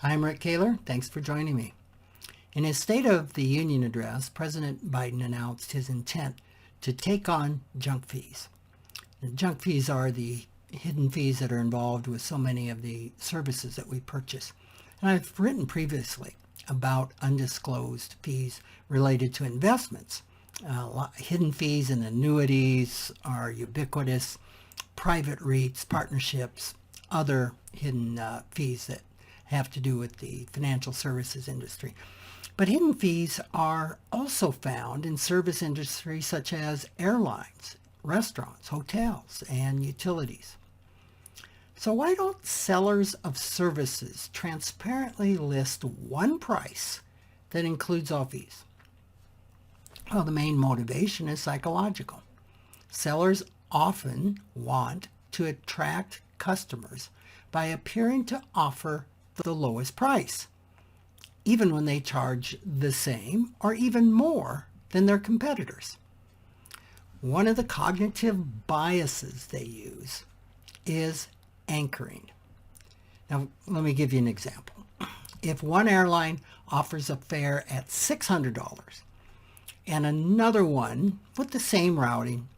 I'm Rick Kahler. Thanks for joining me. In his State of the Union address, President Biden announced his intent to take on junk fees. The junk fees are the hidden fees that are involved with so many of the services that we purchase. And I've written previously about undisclosed fees related to investments. Hidden fees and annuities are ubiquitous. Private REITs, partnerships, other hidden fees that have to do with the financial services industry. But hidden fees are also found in service industries such as airlines, restaurants, hotels, and utilities. So why don't sellers of services transparently list one price that includes all fees? Well, the main motivation is psychological. Sellers often want to attract customers by appearing to offer the lowest price, even when they charge the same or even more than their competitors. One of the cognitive biases they use is anchoring. Now, let me give you an example. If one airline offers a fare at $600 and another one with the same routing,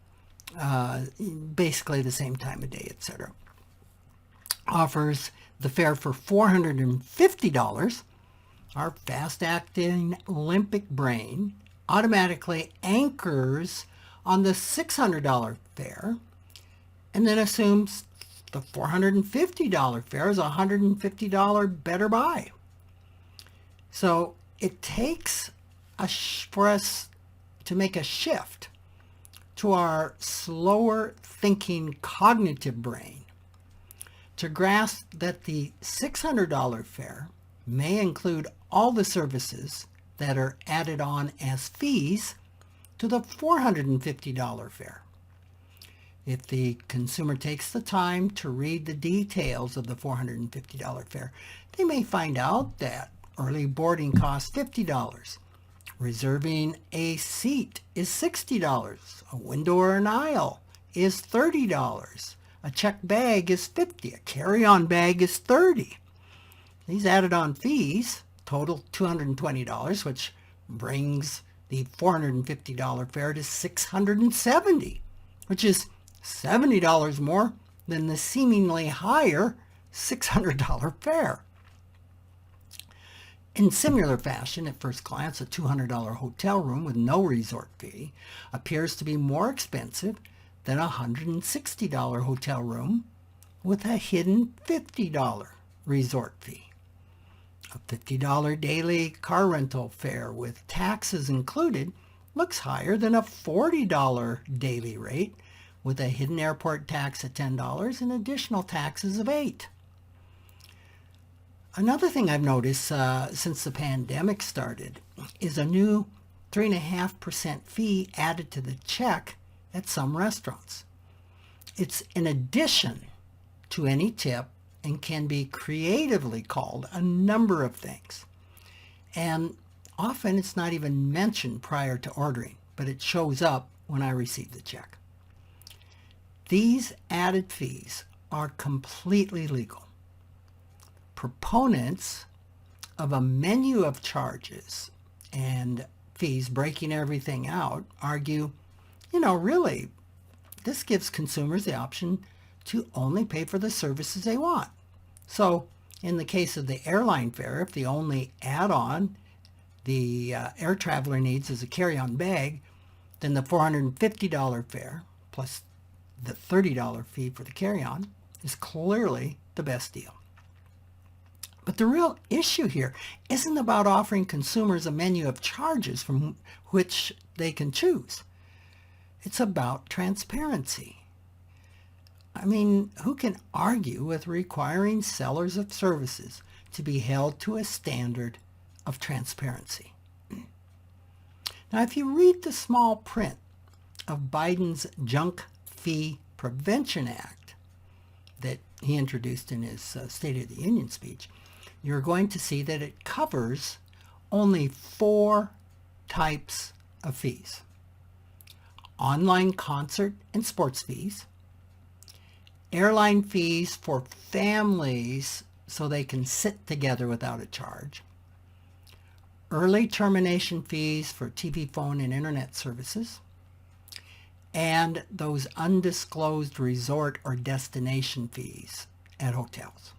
basically the same time of day, etc., offers the fare for $450, our fast-acting limbic brain automatically anchors on the $600 fare and then assumes the $450 fare is a $150 better buy. So it takes for us to make a shift to our slower thinking cognitive brain to grasp that the $600 fare may include all the services that are added on as fees to the $450 fare. If the consumer takes the time to read the details of the $450 fare, they may find out that early boarding costs $50. Reserving a seat is $60. A window or an aisle is $30. A checked bag is $50. A carry-on bag is $30. These added on fees total $220, which brings the $450 fare to $670, which is $70 more than the seemingly higher $600 fare. In similar fashion, at first glance, a $200 hotel room with no resort fee appears to be more expensive than a $160 hotel room with a hidden $50 resort fee. A $50 daily car rental fare with taxes included looks higher than a $40 daily rate with a hidden airport tax at $10 and additional taxes of $8. Another thing I've noticed since the pandemic started is a new 3.5% fee added to the check at some restaurants. It's in addition to any tip and can be creatively called a number of things. And often it's not even mentioned prior to ordering, but it shows up when I receive the check. These added fees are completely legal. Proponents of a menu of charges and fees breaking everything out argue, really, this gives consumers the option to only pay for the services they want. So in the case of the airline fare, if the only add-on the air traveler needs is a carry-on bag, then the $450 fare plus the $30 fee for the carry-on is clearly the best deal. But the real issue here isn't about offering consumers a menu of charges from which they can choose. It's about transparency. I mean, who can argue with requiring sellers of services to be held to a standard of transparency? Now, if you read the small print of Biden's Junk Fee Prevention Act that he introduced in his State of the Union speech, you're going to see that it covers only 4 types of fees: online concert and sports fees, airline fees for families so they can sit together without a charge, early termination fees for TV, phone, and internet services, and those undisclosed resort or destination fees at hotels.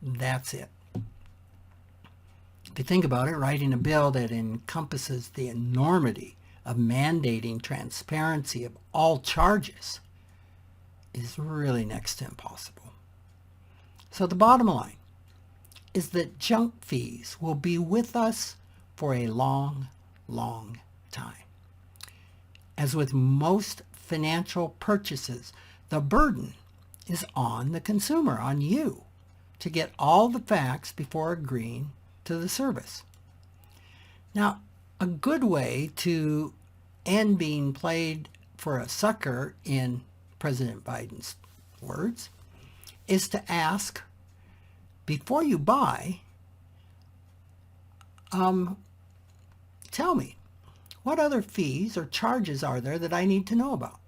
That's it. If you think about it, writing a bill that encompasses the enormity of mandating transparency of all charges is really next to impossible. So the bottom line is that junk fees will be with us for a long, long time. As with most financial purchases, the burden is on the consumer, on you, to get all the facts before agreeing to the service. Now, a good way to end being played for a sucker, in President Biden's words, is to ask, before you buy, tell me, what other fees or charges are there that I need to know about?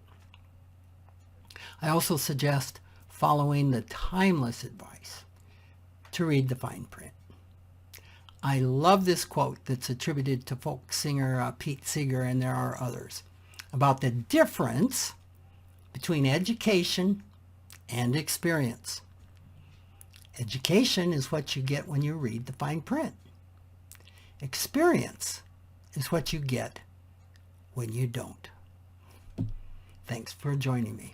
I also suggest following the timeless advice to read the fine print. I love this quote that's attributed to folk singer Pete Seeger, and there are others, about the difference between education and experience. Education is what you get when you read the fine print. Experience is what you get when you don't. Thanks for joining me.